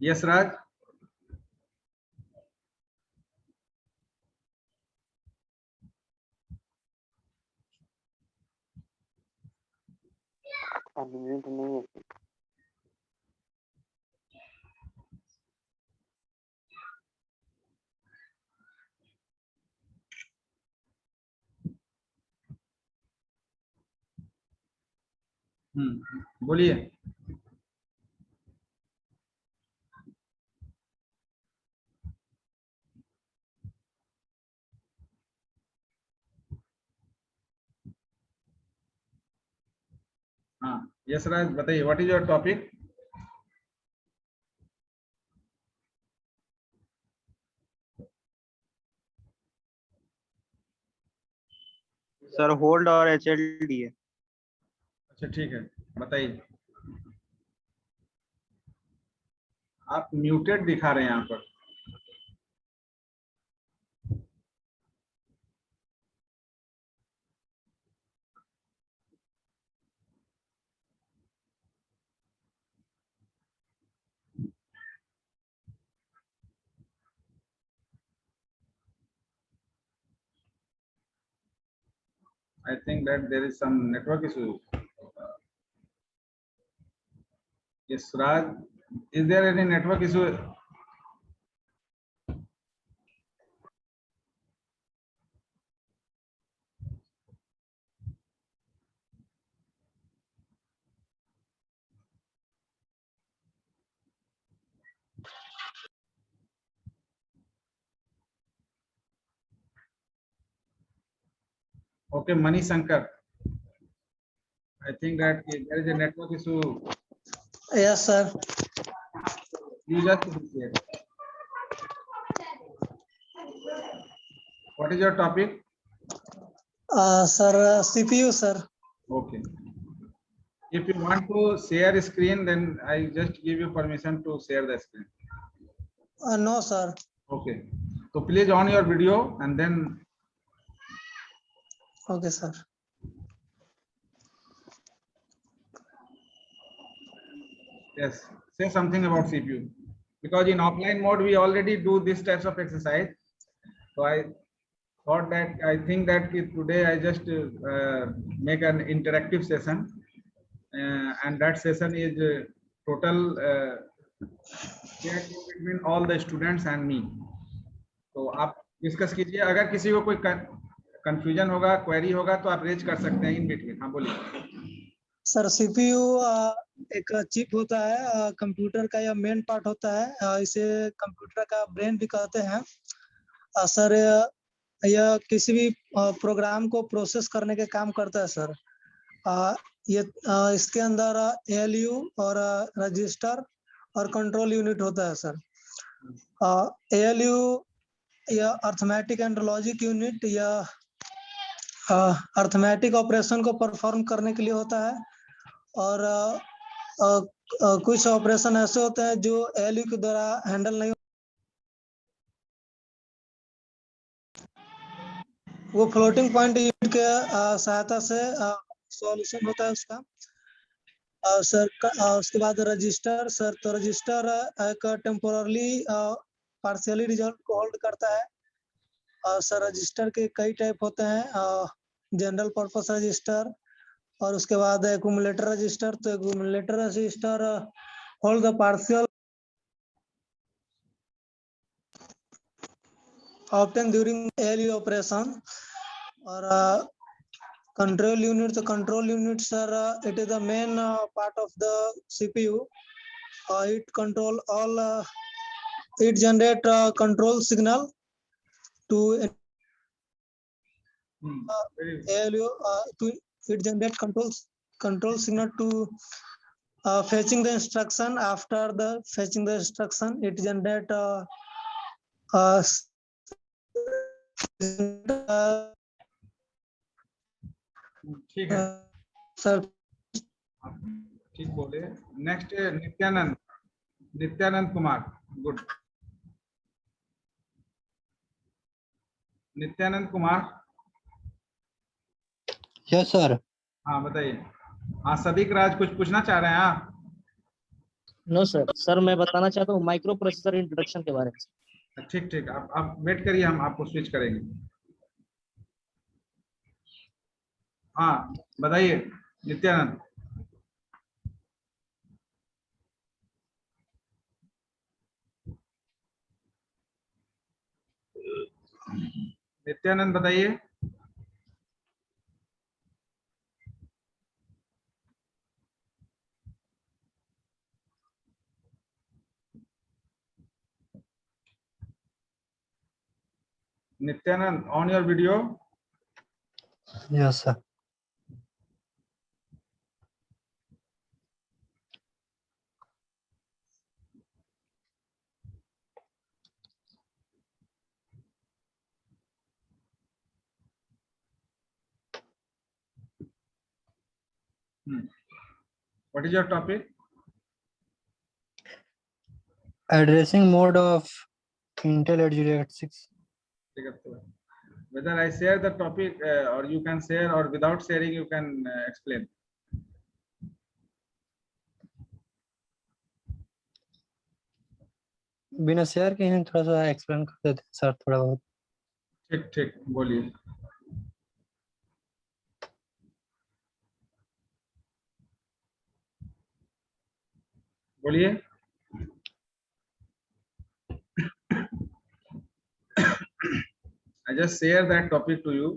Yes राज। Unmute नहीं है। बोलिए। हाँ यस राज बताइए, what is your topic? Sir hold और HLD है। अच्छा ठीक है, बताइए। आप म्यूटेड दिखा रहे हैं यहाँ पर। I think that there is some network issue. Yes, Raj, is there any network issue? Okay, Mani Shankar. I think that there is a network issue. Yes, sir. You just share. What is your topic? Sir, CPU, sir. Okay. If you want to share screen, then I just give you permission to share the screen. No, sir. Okay. So please on your video and then. Okay, sir. Yes, say something about CPU, because in offline mode we already do this types of exercise. So I thought that think that today I just make an interactive session, and that session is total shared between all the students and me. तो आप discuss कीजिए, अगर किसी को कोई confusion होगा, query होगा तो आप रेज कर सकते हैं इन बिटवीन। हाँ बोलिए। सर CPU एक चिप होता है, कंप्यूटर का यह मेन पार्ट होता है, इसे कंप्यूटर का ब्रेन भी कहते हैं। सर यह किसी भी प्रोग्राम को प्रोसेस करने के काम करता है सर। ये इसके अंदर ALU और रजिस्टर और कंट्रोल यूनिट होता है सर। ALU या अर्थमेटिक एंड लॉजिक यूनिट या अर्थमेटिक ऑपरेशन को परफॉर्म करने के लिए होता है, और कुछ ऑपरेशन ऐसे होते हैं जो ALU के द्वारा हैंडल नहीं, वो फ्लोटिंग पॉइंट यूनिट के सहायता से सॉल्यूशन होता है उसका। सर उसके बाद रजिस्टर सर, तो रजिस्टर एक टेम्पोरली पार्शियली रिजल्ट को होल्ड करता है। सर रजिस्टर के कई टाइप होते हैं, जनरल पर्पस रजिस्टर और उसके बाद एक्यूमुलेटर रजिस्टर। तो accumulator register hold the partial obtain during ALU operation. और control unit, the control unit sir, it is the main part of the CPU. It control all, it generate control signal to ALU, to it generate control signal to fetching the instruction. After the fetching the instruction, it generate ठीक है sir. ठीक बोले। Next Nityanand, Nityanand Kumar. Good, Nityanand Kumar. Yes sir. हाँ बताइए। हाँ सदीक राज कुछ पूछना चाह रहे हैं आप? नो सर, सर मैं बताना चाहता हूँ माइक्रो प्रोसेसर इंट्रोडक्शन के बारे में। ठीक ठीक, आप वेट करिए, हम आपको स्विच करेंगे। हाँ बताइए नित्यानंद। नित्यानंद बताइए। Nityanand, on your video. Yes, sir. What is your topic? Addressing mode of Intel Edge 86. Whether I share the topic or you can share, or without sharing you can explain. बिना share के ही थोड़ा सा explain कर देते हैं sir, थोड़ा बहुत। ठीक ठीक, बोलिए। बोलिए। I just share that topic to you.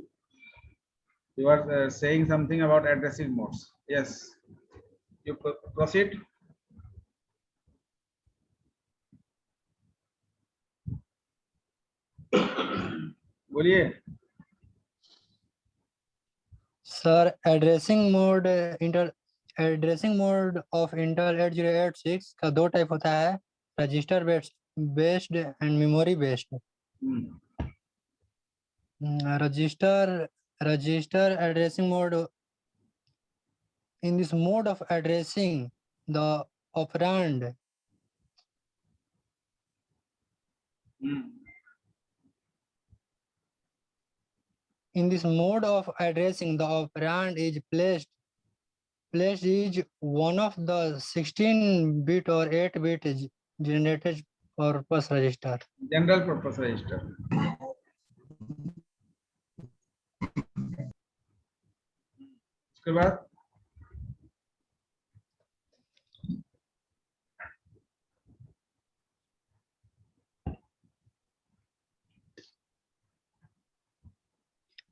You are saying something about addressing modes. Yes, you proceed. बोलिए। Sir addressing mode of Intel 8086 का दो टाइप होता है, register based and memory based. Register addressing mode, in this mode of addressing the operand in this mode of addressing the operand is placed is one of the 16-bit or 8-bit generated purpose register. General purpose register. उसके बाद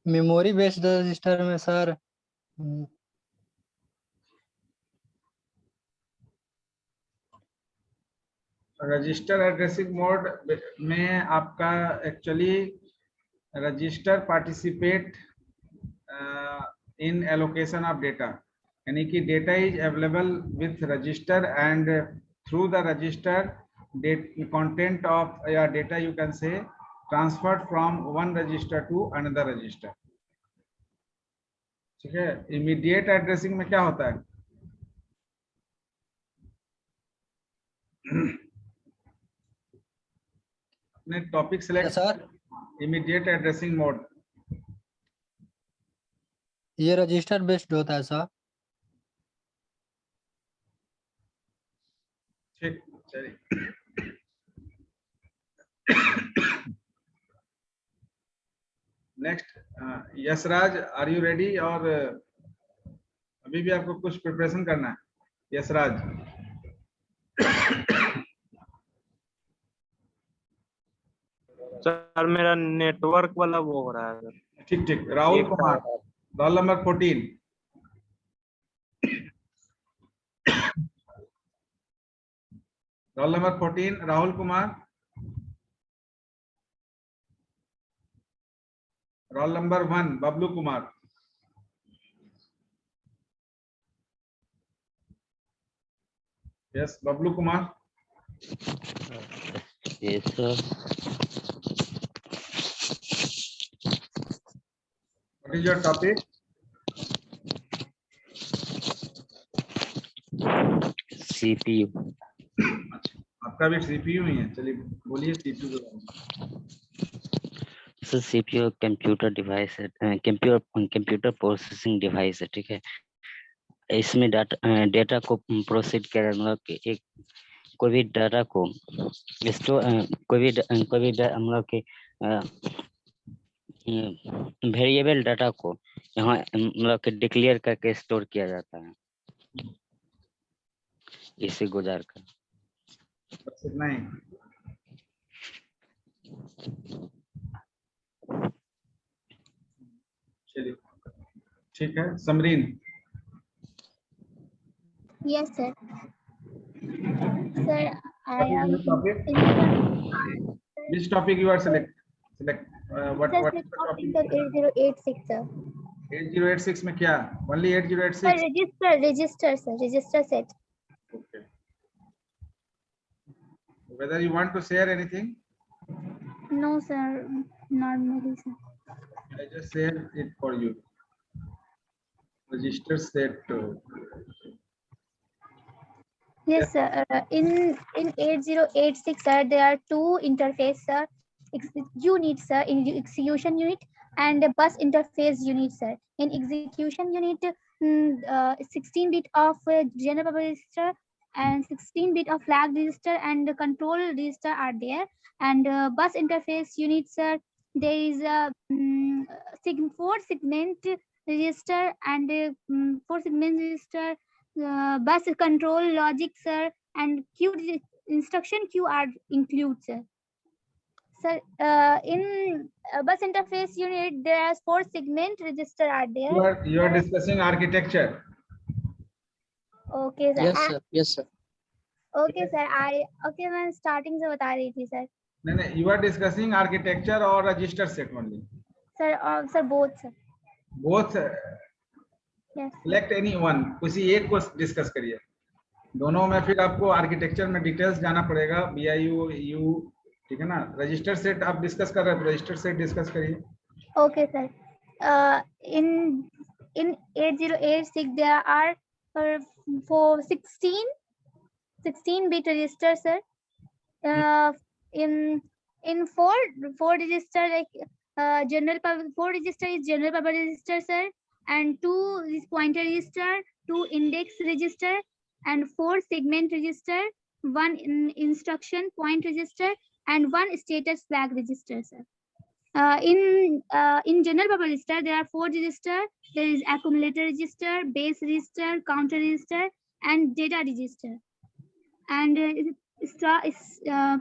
memory based register में sir register addressing mode में आपका actually register participate in allocation of data, यानी कि data is available with register and through the register content of या data you can say transferred from one register to another register. ठीक है। Immediate addressing में क्या होता है? अपने topic select sir. Immediate addressing mode ये रजिस्टर बेस्ड होता है सर। ठीक, चलिए। Next, Yashraj, are you ready? और अभी भी आपको कुछ प्रिपरेशन करना है? यशराज। सर मेरा नेटवर्क वाला वो हो रहा है सर। ठीक ठीक, Rahul Kumar, roll number 14। Roll number 14 Rahul Kumar. Roll number 1 Bablu Kumar. Yes, Bablu Kumar. Yes, sir. What is your topic? CPU. आपका भी सीपीयू ही है। चलिए बोलिए सीपीयू के बारे में। So CPU कंप्यूटर डिवाइस है, कंप्यूटर प्रोसेसिंग डिवाइस है, ठीक है। इसमें डेटा को प्रोसेस करने के एक कोई भी डाटा को स्टोर कोई भी हम लोग के वेरिएबल डाटा को यहाँ मतलब कि डिक्लेयर करके स्टोर किया जाता है इसे गुजार कर। बस इतना ही। चलिए ठीक है। Samreen, Yes, sir. Sir, I am topic? Which topic you are select? What Sir, is select the topic topic? sir 8086 sir. 8086 में क्या? Only Sir, 8086? register sir, register set. Okay. Whether you want to share anything? No sir, normally sir. I just share it for you. Register set. Yes sir. In 8086 sir, there are two interface sir. Units sir, in execution unit and bus interface unit sir. In execution unit, 16-bit of general purpose register and 16-bit of flag register and control register are there. And bus interface unit sir, there is a 4 segment register and 4 segment register. Bus control logic sir and instruction queue are included sir. Sir, in bus interface unit there are 4 segment register are there. You are discussing architecture. Okay sir. Yes sir, yes sir. Okay sir, मैं starting से बता रही थी sir. नहीं, you are discussing architecture or register set only. Sir both sir. Both. Yes. Select any one. किसी एक को discuss करिए। दोनों में फिर आपको आर्किटेक्चर में डिटेल्स जाना पड़ेगा। BIU EU, ठीक है ना। रजिस्टर सेट आप डिस्कस कर रहे हैं, रजिस्टर सेट डिस्कस करिए। Okay sir. In 8086 there are for 16-bit register sir. In 4 register like general purpose 4 register is general purpose register sir, and 2 is pointer register, 2 index register, and 4 segment register, 1 instruction point register, and 1 status flag register sir. In general purpose register there are 4 register. There is accumulator register, base register, counter register, and data register. And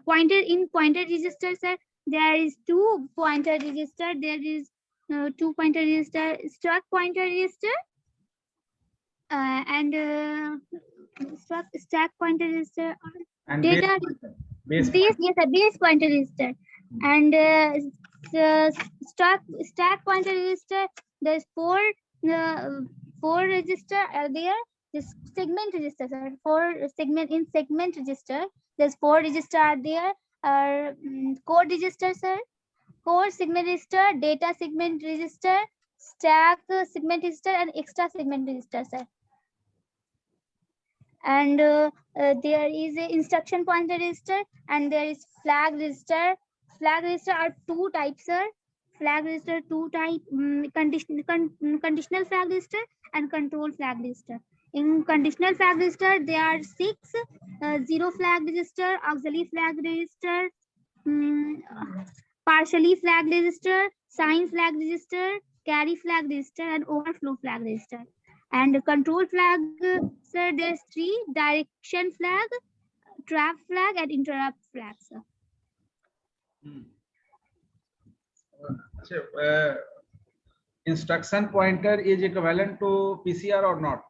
pointer register sir, there is 2 pointer register. There is 2 pointer register, struck pointer register, and stack pointer register, And data base yes sir, base pointer register, and stack pointer register. There's 4 register are there. This segment register sir, 4 segment in segment register. There's 4 register are there. Code register sir, core segment register, data segment register, stack segment register, and extra segment register sir. And there is a instruction pointer register, and there is flag register. Flag register are 2 types sir. Flag register 2 type, conditional flag register and control flag register. In conditional flag register there are 6: 0 flag register, auxiliary flag register, partially flag register, sign flag register, carry flag register, and overflow flag register. And control flag sir, there's 3: direction flag, trap flag, and interrupt flag sir. Instruction pointer is equivalent to PCR or not?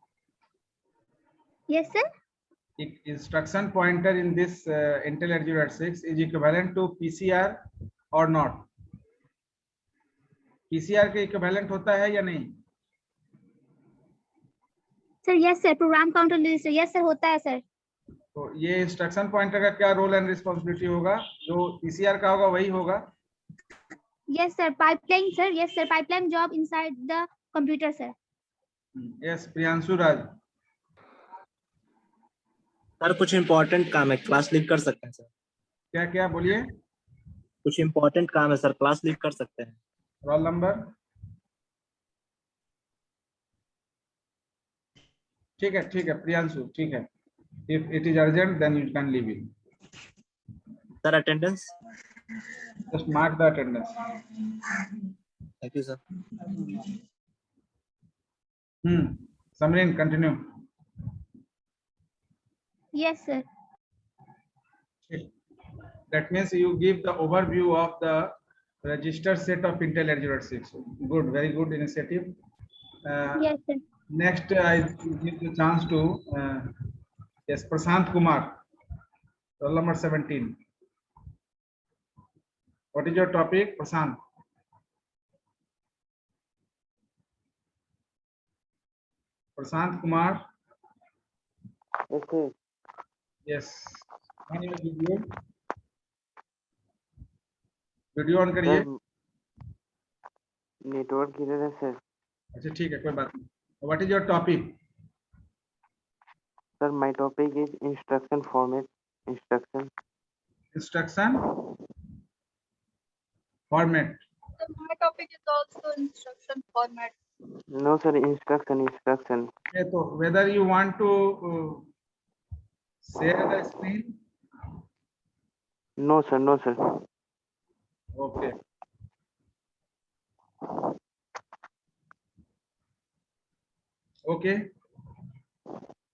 Yes sir. Instruction pointer in this Intel 8086 is equivalent to PCR or not? PCR के equivalent होता है या नहीं? Sir yes sir, program counter register yes sir होता है sir. तो ये instruction pointer का क्या रोल एंड रिस्पॉन्सिबिलिटी होगा? जो पीसीआर का होगा वही होगा? Yes sir, pipeline sir. Yes sir, pipeline job inside the computer sir. Yes, Priyanshu Raj. Sir कुछ इम्पोर्टेंट काम है, क्लास लीव कर सकते हैं सर? क्या क्या बोलिए? कुछ इम्पोर्टेंट काम है सर, क्लास लीव कर सकते हैं? Roll number? ठीक है प्रियांशु, ठीक है। If it is urgent, then you can leave it. Sir, attendance. Just mark the attendance. Thank you, sir. Samrin, continue. Yes, sir. That means you give the overview of the registered set of Intel 806. Good, very good initiative. Yes, sir. Next, I give the chance to yes, Prashant Kumar, roll number 17. What is your topic, Prashant? Prashant Kumar. Okay. Yes. On your video. Video on करिए। Network किधर है sir? अच्छा ठीक है, कोई बात नहीं। What is your topic? Sir my topic is instruction format. Instruction format. My topic is also instruction format. No sir, instruction. तो whether you want to share the screen? No sir. Okay. Okay.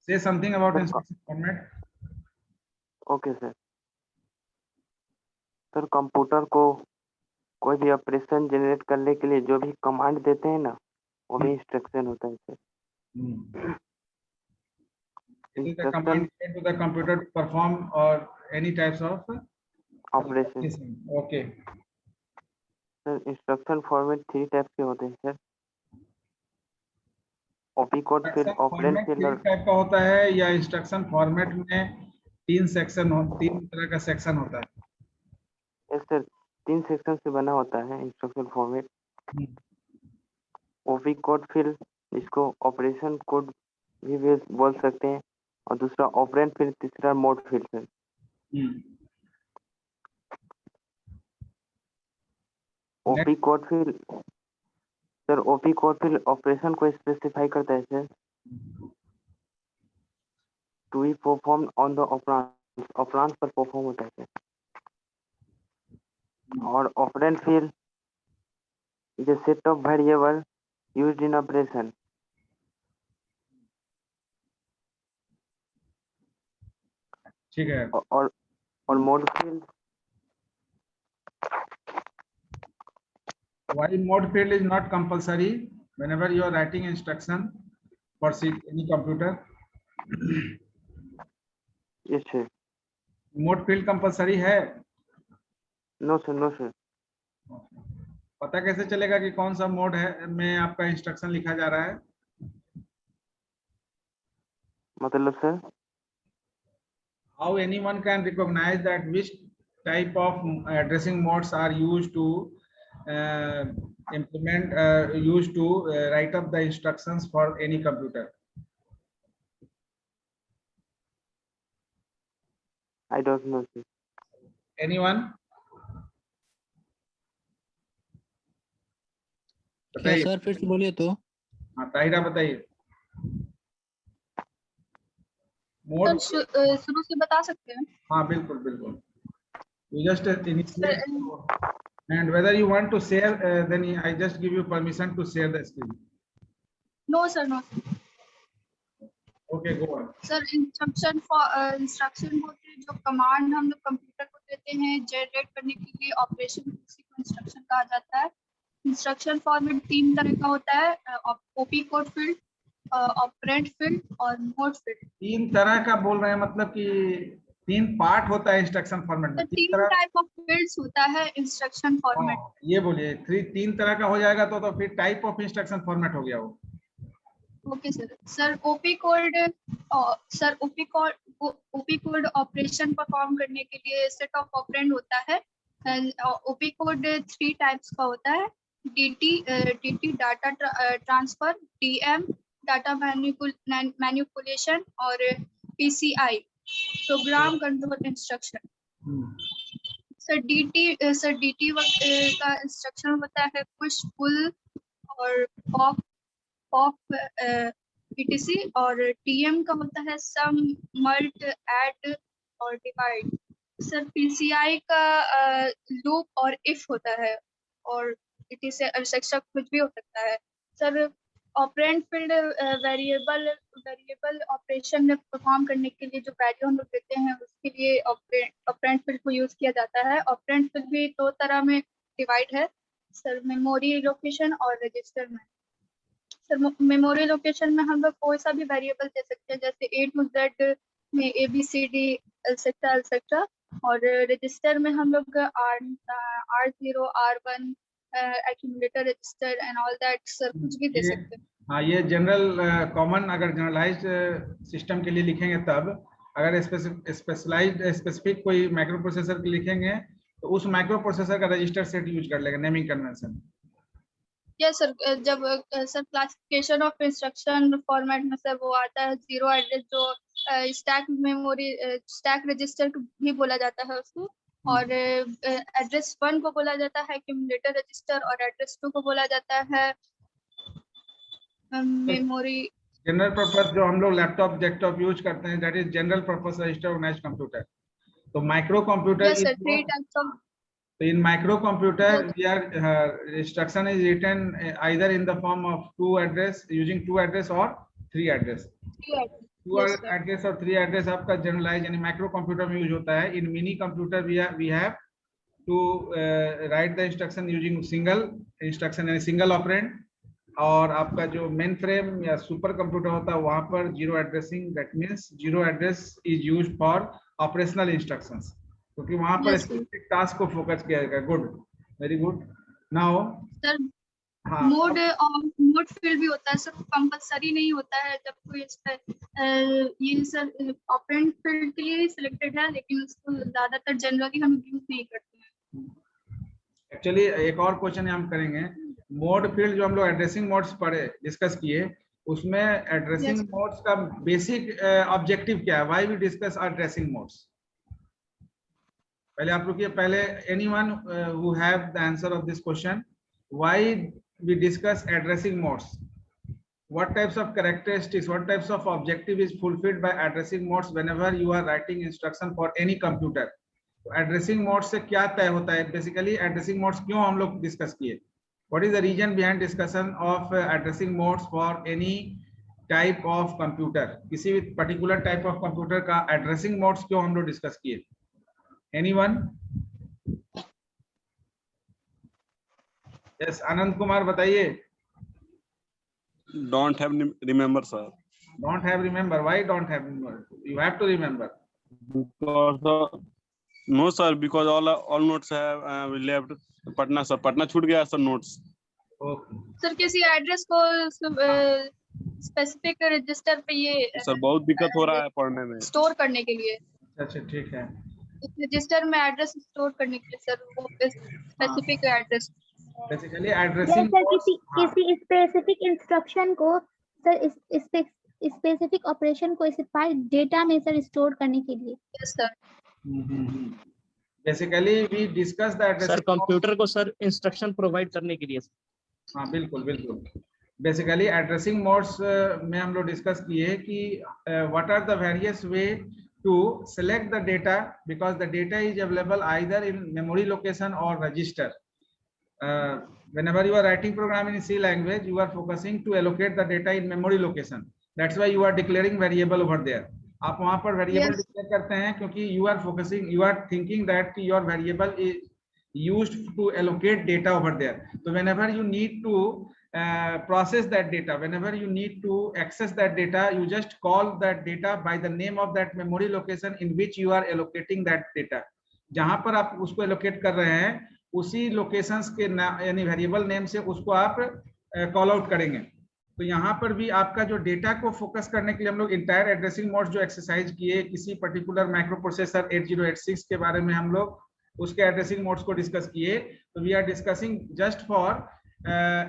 Say something about instruction format. Okay sir. Sir computer को कोई भी operation generate करने के लिए जो भी command देते हैं ना, वो भी इंस्ट्रक्शन होता है sir. It is the command given to the computer to perform or any types of operation. Okay. Sir instruction format 3 type के होते हैं sir. OP code field, operand field और टाइप का होता है या इंस्ट्रक्शन फॉर्मेट में 3 तरह का सेक्शन होता है? यस सर, 3 सेक्शन से बना होता है instruction format. OP code field, इसको ऑपरेशन कोड भी बोल सकते हैं, और दूसरा ऑपरेंड फील्ड, तीसरा mode field sir. OP code field sir, OP code field operation को स्पेसिफाई करता है sir. To be perform on the operand पर परफॉर्म होता है सर। और operand field is a set of variable used in operation. ठीक है। और mode field, Why mode field is not compulsory whenever you are writing instruction for any computer? Yes sir. Mode field compulsory है? No sir. पता कैसे चलेगा कि कौन सा मोड है में आपका इंस्ट्रक्शन लिखा जा रहा है? मतलब sir? How anyone can recognize that which type of addressing modes are used to write up the instructions for any computer? I don't know sir. Anyone? क्या सर फिर से बोलिए तो? हाँ ताहिरा बताइए। मोड शुरू से बता सकते हैं? हाँ बिल्कुल। You just initiate and whether you want to share, then I just give you permission to share the screen. No sir. Okay, go on. Sir instruction होते हैं जो कमांड हम लोग कंप्यूटर को देते हैं जनरेट करने के लिए ऑपरेशन, उसी को इंस्ट्रक्शन कहा जाता है। इंस्ट्रक्शन फॉर्मेट 3 तरह का होता है, OP code field, operand field और मोड फील्ड। 3 तरह का बोल रहे हैं, मतलब कि 3 पार्ट होता है इंस्ट्रक्शन फॉर्मेट में। 3 टाइप ऑफ फील्ड्स होता है इंस्ट्रक्शन फॉर्मेट। ये बोलिए 3 तरह का हो जाएगा तो फिर टाइप ऑफ इंस्ट्रक्शन फॉर्मेट हो गया वो। Okay sir OP code operation perform करने के लिए सेट ऑफ ऑपरेंड होता है। ओपी कोड 3 टाइप्स का होता है, DT data transfer, DM data manipulation और PCI program control instruction. Sir DT का इंस्ट्रक्शन होता है पुश, पुल और पॉप etc और TM का होता है सम, मल्ट, ऐड और डिवाइड। सर PCI का लूप और इफ होता है और etc एक्सेट्रा कुछ भी हो सकता है। Sir operand field variable operation में परफॉर्म करने के लिए जो वैल्यू हम लोग देते हैं उसके लिए ऑपरेंड फील्ड को यूज किया जाता है। ऑपरेंड फील्ड भी दो तरह में डिवाइड है sir, memory location or register में। सर मेमोरी लोकेशन में हम लोग कोई सा भी वेरिएबल दे सकते हैं, जैसे A to Z में ABCD एक्सेट्रा और रजिस्टर में हम लोग R0 R1 accumulator register and all that sir कुछ भी दे सकते हैं। हाँ, ये जनरल कॉमन अगर जनरलाइज्ड सिस्टम के लिए लिखेंगे तब, अगर स्पेशलाइज्ड स्पेसिफिक कोई माइक्रो प्रोसेसर के लिखेंगे तो उस माइक्रो प्रोसेसर का रजिस्टर सेट यूज कर लेगा, नेमिंग कन्वेंशन। यस सर, जब sir classification of instruction format में सर वो आता है जीरो एड्रेस, जो स्टैक मेमोरी स्टैक रजिस्टर भी बोला जाता है उसको, और एड्रेस 1 को बोला जाता है एक्यूमुलेटर रजिस्टर और एड्रेस 2 को बोला जाता है मेमोरी। जनरल पर्पस जो हम लोग लैपटॉप डेस्कटॉप यूज करते हैं, that is general purpose register organized computer. तो micro computer yes sir, 3 types of. So in microcomputer, we are instruction is written either in the form of 2 address, using 2 address or 3 address. 2 address और 3 address आपका generalize यानी micro computer में use होता है। In mini computer we have to write the instruction using single instruction यानी single operand, और आपका जो मेन फ्रेम या सुपर कंप्यूटर होता है वहां पर zero addressing, that means zero address is used for operational instructions, क्योंकि वहां पर स्पेसिफिक टास्क को फोकस किया जाएगा। Good, very good. Now sir हाँ, मोड फील्ड भी होता है सर, कंपलसरी नहीं होता है। जब कोई इस पे ये सर ऑपरेंड फील्ड के लिए सिलेक्टेड है, लेकिन उसको ज्यादातर जनरली हम यूज नहीं करते हैं। एक्चुअली एक और क्वेश्चन हम करेंगे, मोड फील्ड जो हम लोग एड्रेसिंग मोड्स पढ़े डिस्कस किए, उसमें एड्रेसिंग मोड्स का बेसिक ऑब्जेक्टिव क्या है? Why we discuss addressing modes? पहले आप रुकिए, पहले anyone who have the answer of this question, why we discuss addressing modes? What types of characteristics, what types of objective is fulfilled by addressing modes whenever you are writing instruction for any computer? Addressing mode से क्या तय होता है? Basically addressing modes क्यों हम लोग discuss किए? What is the reason behind discussion of addressing modes for any type of computer? किसी भी पर्टिकुलर टाइप ऑफ कंप्यूटर का एड्रेसिंग मोड्स क्यों हम लोग डिस्कस किए? एनीवन? यस, आनंद कुमार बताइए। Don't have remember, sir. Don't have remember. Why don't have remember? You have to remember. Because no sir, because all notes have we left Patna sir. Patna छूट गया sir notes. Okay. Sir किसी address को specific register पे ये sir बहुत दिक्कत हो रहा है पढ़ने में, स्टोर करने के लिए। अच्छा, ठीक है। रजिस्टर में एड्रेस स्टोर करने के लिए सर वो स्पेसिफिक एड्रेस। बेसिकली एड्रेसिंग किसी स्पेसिफिक इंस्ट्रक्शन को सर स्पेसिफिक ऑपरेशन को स्पेसिफाइड डेटा में सर स्टोर करने के लिए। Yes sir. Basically we discuss the addressing sir computer को सर इंस्ट्रक्शन प्रोवाइड करने के लिए। हाँ, बिल्कुल बिल्कुल। बेसिकली एड्रेसिंग मोड्स में हम लोग डिस्कस किए कि what are the various way to select the data, because the data is available either in memory location or register. Whenever you are writing program in C language, you are focusing to allocate the data in memory location. That's why you are declaring variable over there. आप वहाँ पर variable declare करते हैं क्योंकि you are focusing, you are thinking that your variable is used to allocate data over there. So whenever you need to process that data, whenever you need to access that data, you just call that data by the name of that memory location in which you are allocating that data. जहाँ पर आप उसको allocate कर रहे हैं उसी locations के यानी वेरिएबल नेम से उसको आप कॉल आउट करेंगे। तो यहाँ पर भी आपका जो डेटा को फोकस करने के लिए हम लोग इंटायर एड्रेसिंग मोड्स जो एक्सरसाइज किए, किसी पर्टिकुलर माइक्रो प्रोसेसर 8086 के बारे में हम लोग उसके एड्रेसिंग मोड्स को डिस्कस किए। तो we are discussing just for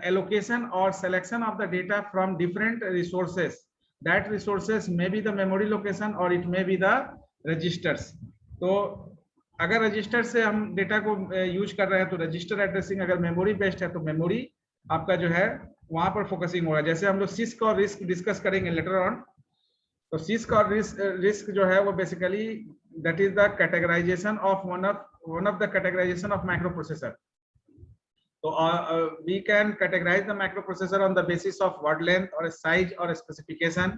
allocation और selection of the data from different resources. That resources may be the memory location और it may be the registers. तो अगर रजिस्टर से हम डेटा को यूज कर रहे हैं तो रजिस्टर एड्रेसिंग, अगर मेमोरी बेस्ड है तो मेमोरी आपका जो है वहां पर फोकसिंग होगा। जैसे हम लोग सिस्क और रिस्क डिस्कस करेंगे लेटर ऑन, तो सिस्क और रिस्क जो है वो basically that is the categorisation of one of the categorisation of micro processor. So we can categorize the microprocessor on the basis of word length or size or specification,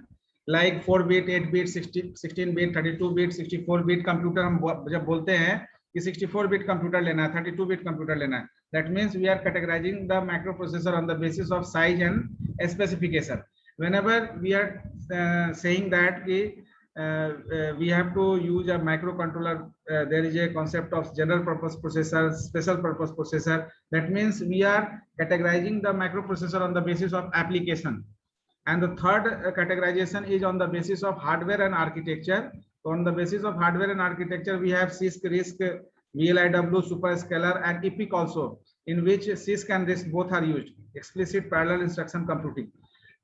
like 4 bit, 8 bit, 16 bit, 32 bit, 64 bit computer. हम जब बोलते हैं कि 64 bit computer लेना है, 32 bit computer लेना है, that means we are categorizing the microprocessor on the basis of size and specification. Whenever we are saying that we have to use a microcontroller, there is a concept of general purpose processor, special purpose processor. That means we are categorizing the microprocessor on the basis of application. And the third categorization is on the basis of hardware and architecture. So on the basis of hardware and architecture, we have CISC, RISC, VLIW, superscalar, and EPIC also, in which CISC and RISC both are used, explicit parallel instruction computing.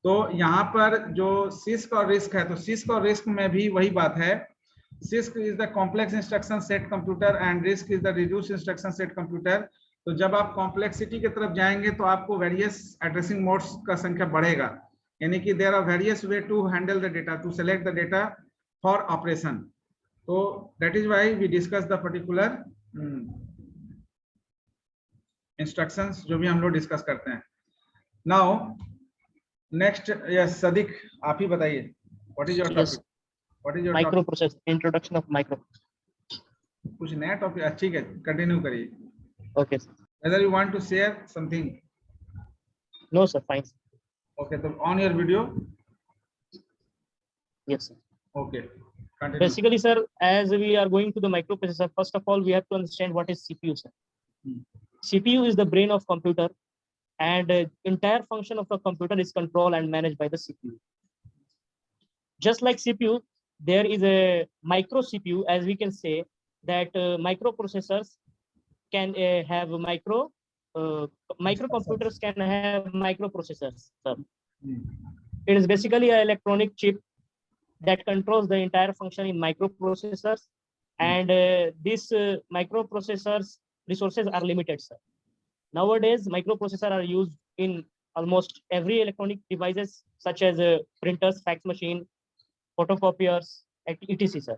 तो यहाँ पर जो six और risk है, तो CISC और risk में भी वही बात है। Six is the complex instruction set computer and risk is the reduce instruction set computer. तो जब आप कॉम्प्लेक्सिटी की तरफ जाएंगे तो आपको वेरियस एड्रेसिंग मोड्स का संख्या बढ़ेगा, यानी कि there are various way to handle the data, to select the data for operation. तो that is why we discuss the particular instructions जो भी हम लोग डिस्कस करते हैं। नाउ नेक्स्ट, यस सदिक, आप ही बताइए, what is your topic? What is your micro process, introduction of micro. कुछ नया टॉपिक? ठीक है, कंटिन्यू करिए। Okay sir. Whether you want to share something? No sir, fine. Okay, तो on your video. Yes sir. Okay, continue. Basically, sir, as we are going to the microprocessor, first of all, we have to understand what is CPU, sir. CPU is the brain of computer, and entire function of a computer is controlled and managed by the CPU. Just like CPU, there is a micro CPU, as we can say that microprocessors can have microcomputers can have microprocessors, sir. It is basically an electronic chip that controls the entire function in microprocessors, and these microprocessors resources are limited, sir. Nowadays, microprocessors are used in almost every electronic devices such as printers, fax machine, photocopiers, etc. Sir.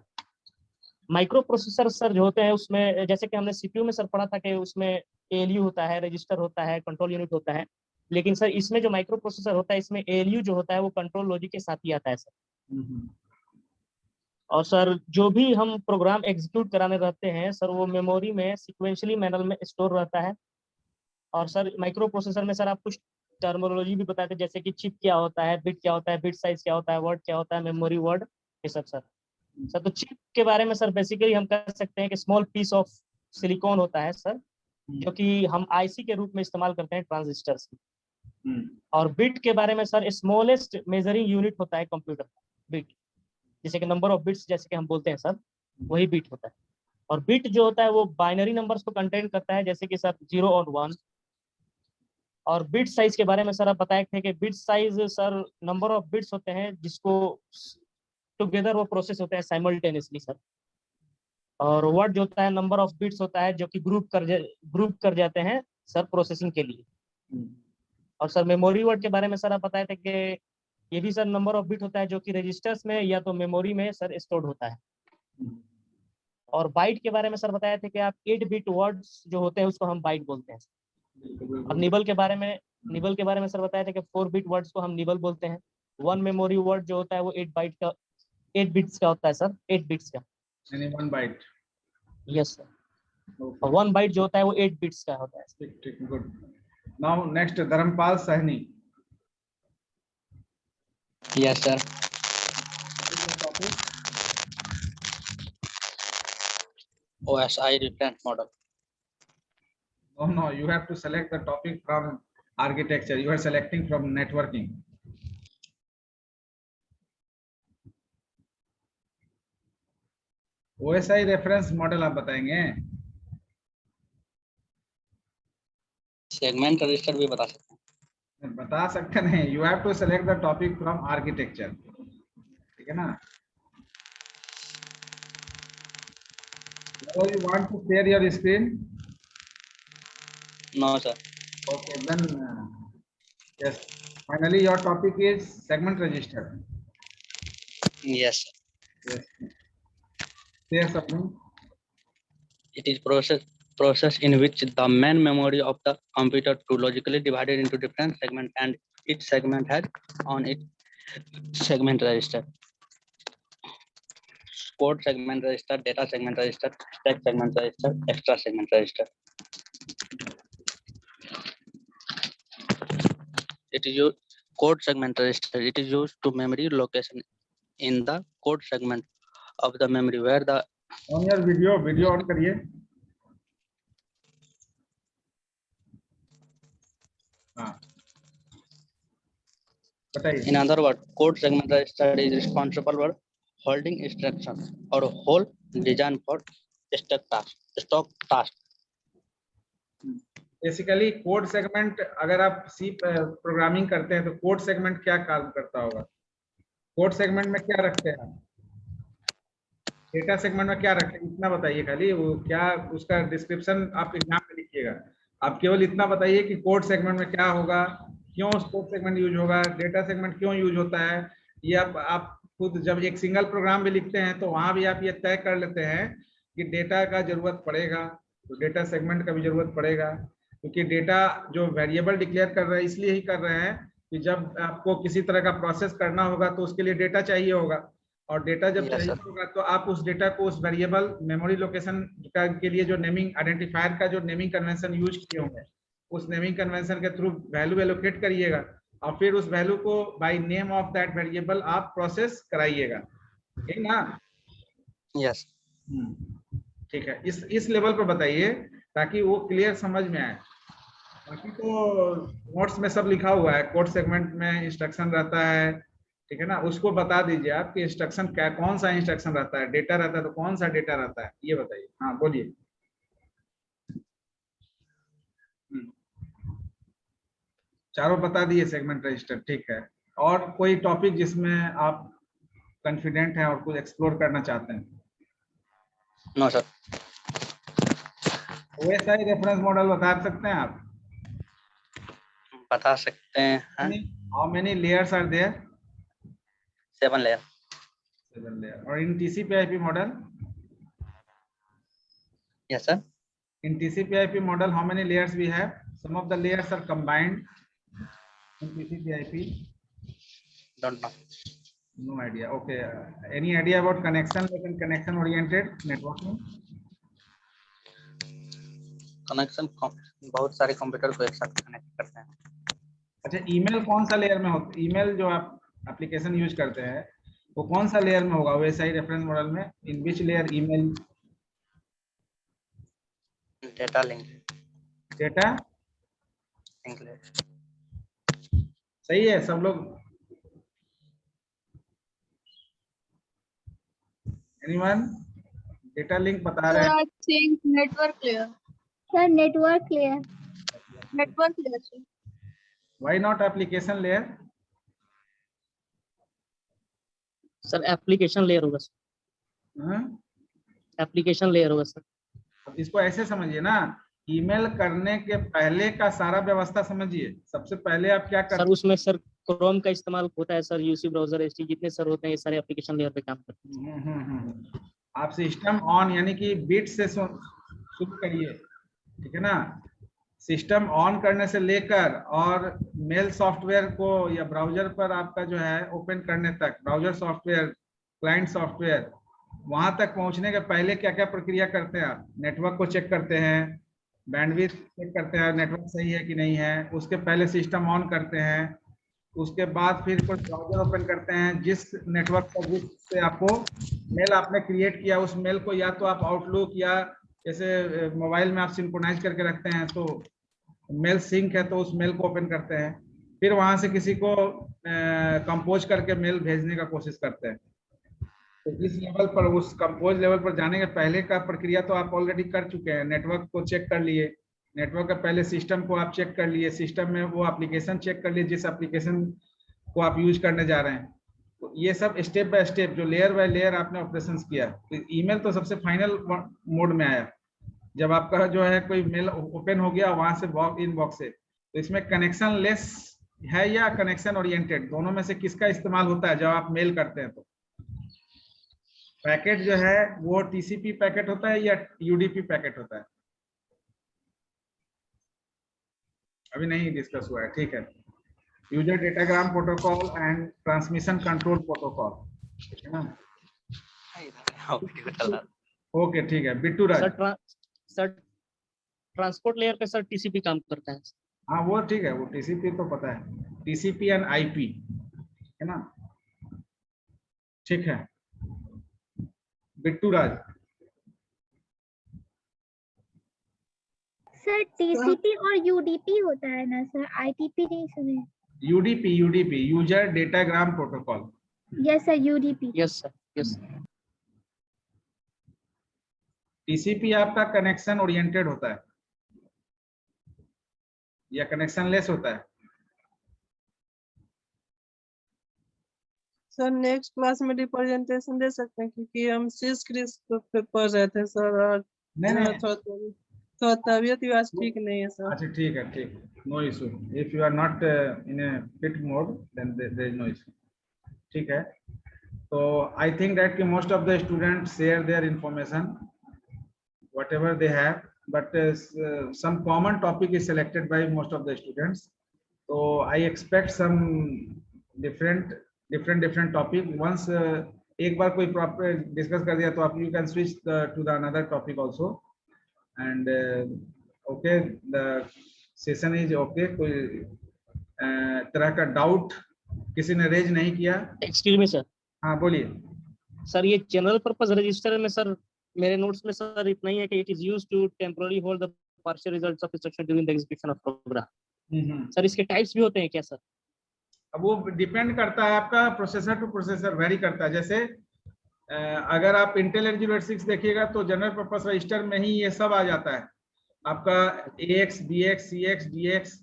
Micro processor sir जो होते हैं उसमें, जैसे कि हमने CPU में sir पढ़ा था कि उसमें एएलयू होता है, रजिस्टर होता है, कंट्रोल यूनिट होता है, लेकिन सर इसमें जो माइक्रो प्रोसेसर होता है इसमें एएलयू जो होता है वो कंट्रोल लॉजिक के साथ ही आता है सर। और सर जो भी हम प्रोग्राम एग्जीक्यूट कराने रहते हैं सर वो मेमोरी में सिक्वेंशियली मैनर में स्टोर रहता है। और सर माइक्रो प्रोसेसर में सर आप कुछ टर्मिनोलॉजी भी बताते हैं, जैसे कि चिप क्या होता है, बिट क्या होता है, बिट साइज क्या होता है, वर्ड क्या होता है, मेमोरी वर्ड, ये सब सर। सर तो चिप के बारे में सर बेसिकली हम कह सकते हैं कि स्मॉल पीस ऑफ सिलिकॉन होता है सर, जो कि हम आईसी के रूप में इस्तेमाल करते हैं ट्रांजिस्टर्स की। और बिट के बारे में सर स्मॉलेस्ट मेजरिंग यूनिट होता है कंप्यूटर का, बिट, जैसे कि नंबर ऑफ बिट्स जैसे कि हम बोलते हैं सर, वही बिट होता है। और बिट जो होता है वो बाइनरी नंबर्स को कंटेन करता है, जैसे कि सर 0 और 1। और बिट साइज के बारे में सर आप बताए थे कि bit size sir number of bits होते हैं जिसको टुगेदर वो प्रोसेस होते हैं साइमल्टेनियसली सर। और वर्ड जो होता है नंबर ऑफ बिट्स होता है जो कि ग्रुप कर जाते हैं सर प्रोसेसिंग के लिए। और सर मेमोरी वर्ड के बारे में सर आप बताए थे कि ये भी सर नंबर ऑफ बिट होता है जो कि रजिस्टर्स में या तो मेमोरी में सर स्टोर्ड होता है। और बाइट के बारे में सर बताए थे कि आप 8 बिट वर्ड्स जो होते हैं उसको हम बाइट बोलते हैं। और निबल के बारे में सर बताया था कि 4 बिट वर्ड्स को हम निबल बोलते हैं। 1 मेमोरी वर्ड जो होता है वो 8 बिट्स का होता है सर, 8 बिट्स का, यानी 1 बाइट। Yes sir. और 1 बाइट जो होता है वो 8 बिट्स का होता है। ठीक, good. Now next, Dharampal Sahni. Yes sir. OSI reference model. No, you have to select the topic from architecture. You are selecting from networking. OSI reference model आप बताएंगे? सेगमेंट रजिस्टर भी बता सकते हैं। बता सकते नहीं, you have to select the topic from architecture. ठीक है ना? Or you want to share your screen? No sir. Okay, then yes. Finally, your topic is segment register. Yes, Yes. Say something. it is process in which the main memory of the computer to logically divided into different segments, and each segment has on its segment register. Code segment register, data segment register, stack segment register, extra segment register. It is used code segment register. It is used to memory location in the code segment of the memory where the On your video on करिए. हाँ. बताइए. in other words, code segment register is responsible for holding instructions or whole design for stock task. Basically code segment, अगर आप सी programming करते हैं तो code segment क्या काम करता होगा? कोड सेगमेंट में क्या रखते हैं? डेटा सेगमेंट में क्या रखते हैं? इतना बताइए खाली, वो क्या उसका डिस्क्रिप्शन आप एग्जाम में लिखिएगा. आप केवल इतना बताइए कि कोड सेगमेंट में क्या होगा, क्यों कोड सेगमेंट यूज होगा, डेटा सेगमेंट क्यों यूज होता है. ये आप खुद जब एक सिंगल प्रोग्राम भी लिखते हैं तो वहां भी आप ये तय कर लेते हैं कि डेटा का जरूरत पड़ेगा तो डेटा सेगमेंट का भी जरूरत पड़ेगा, क्योंकि डेटा जो वेरिएबल डिक्लेयर कर रहे हैं इसलिए ही कर रहे हैं कि जब आपको किसी तरह का प्रोसेस करना होगा तो उसके लिए डेटा चाहिए होगा, और डेटा जब चाहिए होगा तो आप उस डेटा को उस वेरिएबल मेमोरी लोकेशन के लिए जो नेमिंग आइडेंटिफायर का जो नेमिंग कन्वेंशन यूज किए होंगे उस नेमिंग कन्वेंशन के थ्रू वैल्यू एलोकेट करिएगा और फिर उस वैल्यू को by name of that variable आप प्रोसेस कराइएगा. ठीक ना? यस. ठीक है, इस लेवल पर बताइए ताकि वो क्लियर समझ में आए. बाकी तो नोट्स में सब लिखा हुआ है, कोड सेगमेंट में इंस्ट्रक्शन रहता है, ठीक है ना, उसको बता दीजिए आप कि इंस्ट्रक्शन क्या, कौन सा इंस्ट्रक्शन रहता है, डेटा रहता है तो कौन सा डेटा रहता है, ये बताइए. हाँ बोलिए. चारों बता दिए सेगमेंट रजिस्टर. ठीक है, और कोई टॉपिक जिसमें आप कॉन्फिडेंट हैं और कुछ एक्सप्लोर करना चाहते हैं? No sir. OSI reference model बता सकते हैं आप? बता सकते हैं. How many layers are there? 7 layer. 7 layer. और in TCP/IP model? Yes sir. In TCP/IP model, how many layers we have? Some of the layers are combined in TCP/IP. Don't know. No idea. Okay. Any idea about connection and connection oriented networking? Connection बहुत सारे computer को एक साथ connect करते हैं. अच्छा, email कौन सा लेयर में होता है? ईमेल जो आप एप्लीकेशन यूज करते हैं वो कौन सा लेयर में होगा OSI रेफरेंस मॉडल में? In which layer email? Data link. Data link. सही है सब लोग? एनीवन? डेटा लिंक बता रहे हैं? I think network layer. Sir, network layer. Network layer. sir. Why not application layer? Sir application layer होगा sir. हाँ? एप्लीकेशन लेयर होगा सर. अब इसको ऐसे समझिए ना, ईमेल करने के पहले का सारा व्यवस्था समझिए. सबसे पहले आप क्या सर करते उसमें सर क्रोम का इस्तेमाल होता है सर, यूसी ब्राउजर एसटी जितने सर होते हैं ये सारे एप्लीकेशन लेयर पे काम करते हैं? आप सिस्टम ऑन यानी कि बिट से शुरू करिए, ठीक है ना. सिस्टम ऑन करने से लेकर और मेल सॉफ्टवेयर को या ब्राउजर पर आपका जो है ओपन करने तक, ब्राउजर सॉफ्टवेयर, क्लाइंट सॉफ्टवेयर, वहां तक पहुंचने के पहले क्या क्या प्रक्रिया करते हैं आप? नेटवर्क को चेक करते हैं, बैंडविड्थ चेक करते हैं नेटवर्क सही है कि नहीं है, उसके पहले सिस्टम ऑन करते हैं, उसके बाद फिर कोई ब्राउजर ओपन करते हैं जिस नेटवर्क पर जिससे आपको मेल आपने क्रिएट किया उस मेल को या तो आप आउटलुक या जैसे मोबाइल में आप सिंक्रोनाइज करके रखते हैं तो मेल सिंक है तो उस मेल को ओपन करते हैं, फिर वहां से किसी को कंपोज करके मेल भेजने का कोशिश करते हैं. तो इस लेवल पर, उस कंपोज लेवल पर जाने के पहले का प्रक्रिया तो आप ऑलरेडी कर चुके हैं. नेटवर्क को चेक कर लिए, नेटवर्क के पहले सिस्टम को आप चेक कर लिए, सिस्टम में वो एप्लीकेशन चेक कर लिए जिस एप्लीकेशन को आप यूज करने जा रहे हैं. तो ये सब स्टेप बाय स्टेप जो लेयर बाय लेयर आपने ऑपरेशंस किया. तो ईमेल तो सबसे फाइनल मोड में आया जब आपका जो है कोई मेल ओपन हो गया वहां से इन बॉक्स से. तो इसमें कनेक्शन लेस है या कनेक्शन ओरिएंटेड, दोनों में से किसका इस्तेमाल होता है जब आप मेल करते हैं? तो पैकेट जो है वो टीसीपी पैकेट होता है या यूडीपी पैकेट होता है? अभी नहीं डिस्कस हुआ है, ठीक है। User datagram protocol and transmission control protocol, ठीक है ना? ओके, ठीक है। बिट्टू राज। सर ट्रांसपोर्ट लेयर पे सर टीसीपी काम करता है। हाँ वो ठीक है, वो टीसीपी तो पता है, टीसीपी एंड आईपी, है ना? ठीक है। बिट्टू राज। सर टीसीपी और यूडीपी होता है ना सर, आईटीपी नहीं सुने। UDP, user datagram protocol. Yes sir, UDP. Yes sir, yes. TCP आपका कनेक्शन ओरिएंटेड होता है या कनेक्शन लेस होता है? सर नेक्स्ट क्लास में रिप्रेजेंटेशन दे सकते हैं, क्योंकि हम सीस क्रिस पे पढ़ रहे थे सर, और नहीं थोड़ा तबीयत भी आज ठीक नहीं है सर। अच्छा ठीक है, ठीक, no issue. If you are not in a fit mode then there is no issue, ठीक है। तो आई थिंक दैट कि most of the students share their information whatever they have, but some common topic is selected by most of the students, so I expect some different topic. Once एक बार कोई proper discuss कर दिया तो आप you can switch to the another topic also, and okay, the session is okay. कोई तरह का doubt किसी ने रेज नहीं किया? Excuse me sir. हाँ बोलिए सर। ये जनरल पर्पस रजिस्टर में सर मेरे नोट्स में सर इतना ही है कि it is used to temporary hold the partial results of instruction during the execution of program. Sir इसके टाइप्स भी होते हैं क्या सर? अब वो डिपेंड करता है, आपका प्रोसेसर टू प्रोसेसर वेरी करता है। जैसे अगर आप इंटेल 808 देखिएगा तो जनरल पर्पस रजिस्टर में ही ये सब आ जाता है, आपका AX, BX, CX, DX,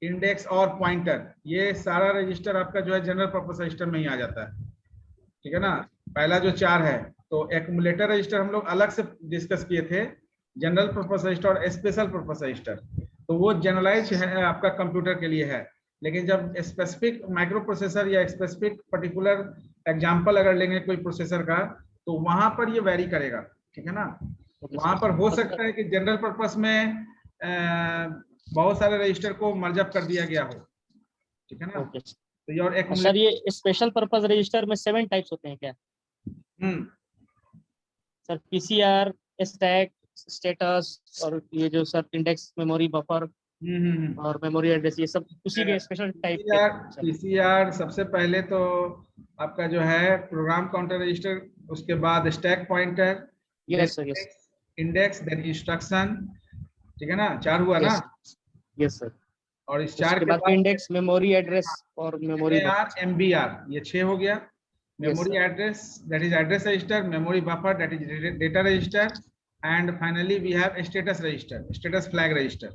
index और पॉइंटर, ये सारा रजिस्टर आपका जो है जनरल पर्पस रजिस्टर में ही आ जाता है, ठीक है ना? पहला जो 4 है, तो एक्यूमुलेटर रजिस्टर हम लोग अलग से डिस्कस किए थे, जनरल पर्पस रजिस्टर और स्पेशल पर्पस रजिस्टर, तो वो जनरलाइज है आपका कंप्यूटर के लिए है। लेकिन जब स्पेसिफिक माइक्रो प्रोसेसर या स्पेसिफिक पर्टिकुलर एग्जांपल अगर लेंगे कोई प्रोसेसर का, तो वहां पर ये वेरी करेगा, ठीक है ना? वहां पर हो सकता है कि जनरल पर्पस में बहुत सारे रजिस्टर को मर्ज अप कर दिया गया हो, ठीक है ना? तो और सर ये स्पेशल पर्पस रजिस्टर में 7 टाइप्स होते हैं क्या? सर पीसीआर, स्टैक, स्टेटस, और ये जो सर इंडेक्स, मेमोरी बफर और मेमोरी एड्रेस, ये सब उसी के स्पेशल टाइप के। पीसीआर सबसे पहले तो आपका जो है प्रोग्राम काउंटर रजिस्टर, उसके बाद stack pointer, yes sir, yes, index, then instruction, ठीक है ना? 4 हुआ ना? Yes sir. और इस 4 के बाद इंडेक्स, मेमोरी एड्रेस और मेमोरी एमबीआर, ये 6 हो गया। Memory address, that is address register, memory buffer, that is data register, and finally we have status register, status flag register.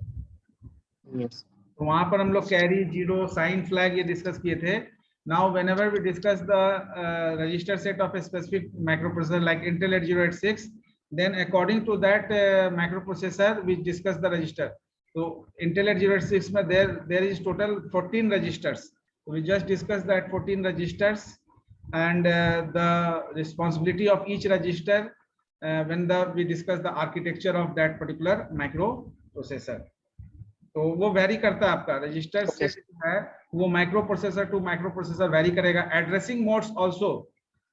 Yes, तो वहां पर हम लोग कैरी, जीरो, साइन फ्लैग ये डिस्कस किए थे। Now whenever we discuss the register set of specific microprocessor like Intel 8086, then according to that microprocessor we discuss the register. So Intel 8086 में there is total 14 registers, so we just discussed that 14 registers and the responsibility of each register when we discuss the architecture of that particular microprocessor. तो वो very करता है, आपका register set है वो microprocessor to microprocessor vary करेगा। Addressing modes also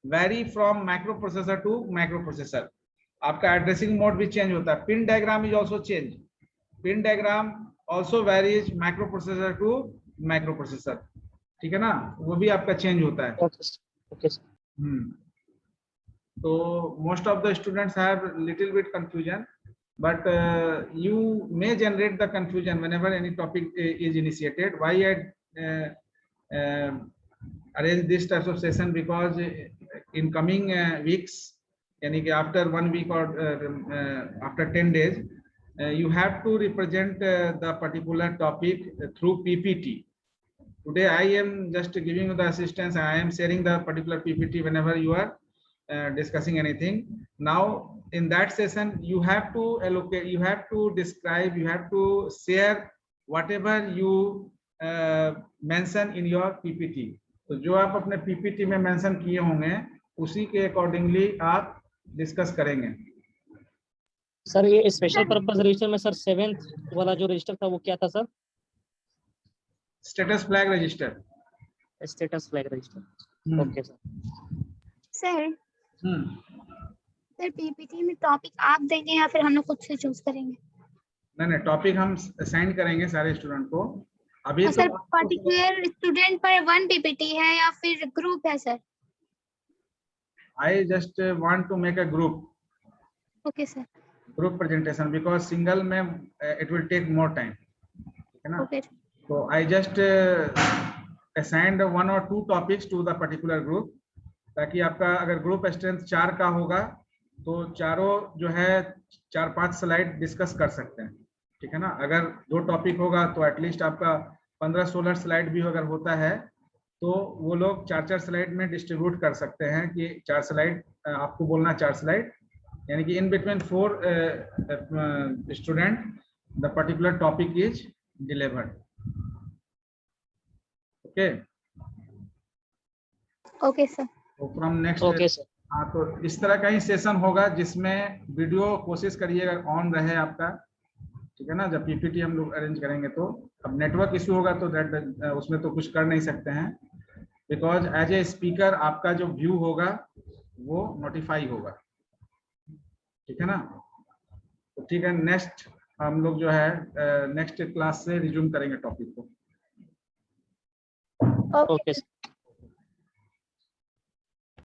vary from microprocessor to microprocessor, आपका addressing mode भी चेंज होता है। Pin diagram is also change, pin diagram also varies microprocessor to microprocessor, ठीक है ना? वो भी आपका चेंज होता है। ओके। तो most of the students have little bit confusion, but you may generate the confusion whenever any topic is initiated. Why I arrange this types of session, because in coming weeks, yani ki after 1 week or after 10 days, you have to represent the particular topic through PPT. Today I am just giving you the assistance, I am sharing the particular PPT whenever you are discussing anything. Now in that session you have to allocate, you have to describe, you have to share whatever you mention in your PPT. तो जो आप अपने PPT में mention किए होंगे उसी के accordingly आप डिस्कस करेंगे। सर ये स्पेशल पर्पस रजिस्टर में सर 7th वाला जो रजिस्टर था वो क्या था sir? Status flag register. Status flag register. Okay sir. Sir sir PPT में टॉपिक आप देंगे या फिर हम लोग खुद से चूज करेंगे? नहीं, टॉपिक हम असाइन करेंगे सारे स्टूडेंट को। अभी सर तो पर्टिकुलर स्टूडेंट पर 1 पीपीटी है या फिर ग्रुप है sir? I just want to make a group. Okay sir. Group presentation because single में it will take more time, ठीक है ना। ओके तो I just assigned 1 or 2 topics to the particular group, ताकि आपका अगर ग्रुप स्ट्रेंथ 4 का होगा तो चारों जो है 4-5 स्लाइड डिस्कस कर सकते हैं, ठीक है ना। अगर 2 टॉपिक होगा तो एटलीस्ट आपका 15-16 स्लाइड भी अगर होता है तो वो लोग 4-4 स्लाइड में डिस्ट्रीब्यूट कर सकते हैं कि 4 स्लाइड आपको बोलना, 4 स्लाइड, यानी कि in between 4 student the particular topic is delivered. Okay okay sir. तो फ्रॉम नेक्स्ट ओके सर। हाँ, तो इस तरह का ही सेशन होगा जिसमें वीडियो कोशिश करिएगा ऑन रहे आपका, ठीक है ना। जब पीपीटी हम लोग अरेंज करेंगे तो अब नेटवर्क इशू होगा तो दैट उसमें तो कुछ कर नहीं सकते हैं, बिकॉज एज ए स्पीकर आपका जो व्यू होगा वो नोटिफाई होगा, ठीक है ना। तो ठीक है, नेक्स्ट हम लोग जो है नेक्स्ट क्लास से रिज्यूम करेंगे टॉपिक को। ओके।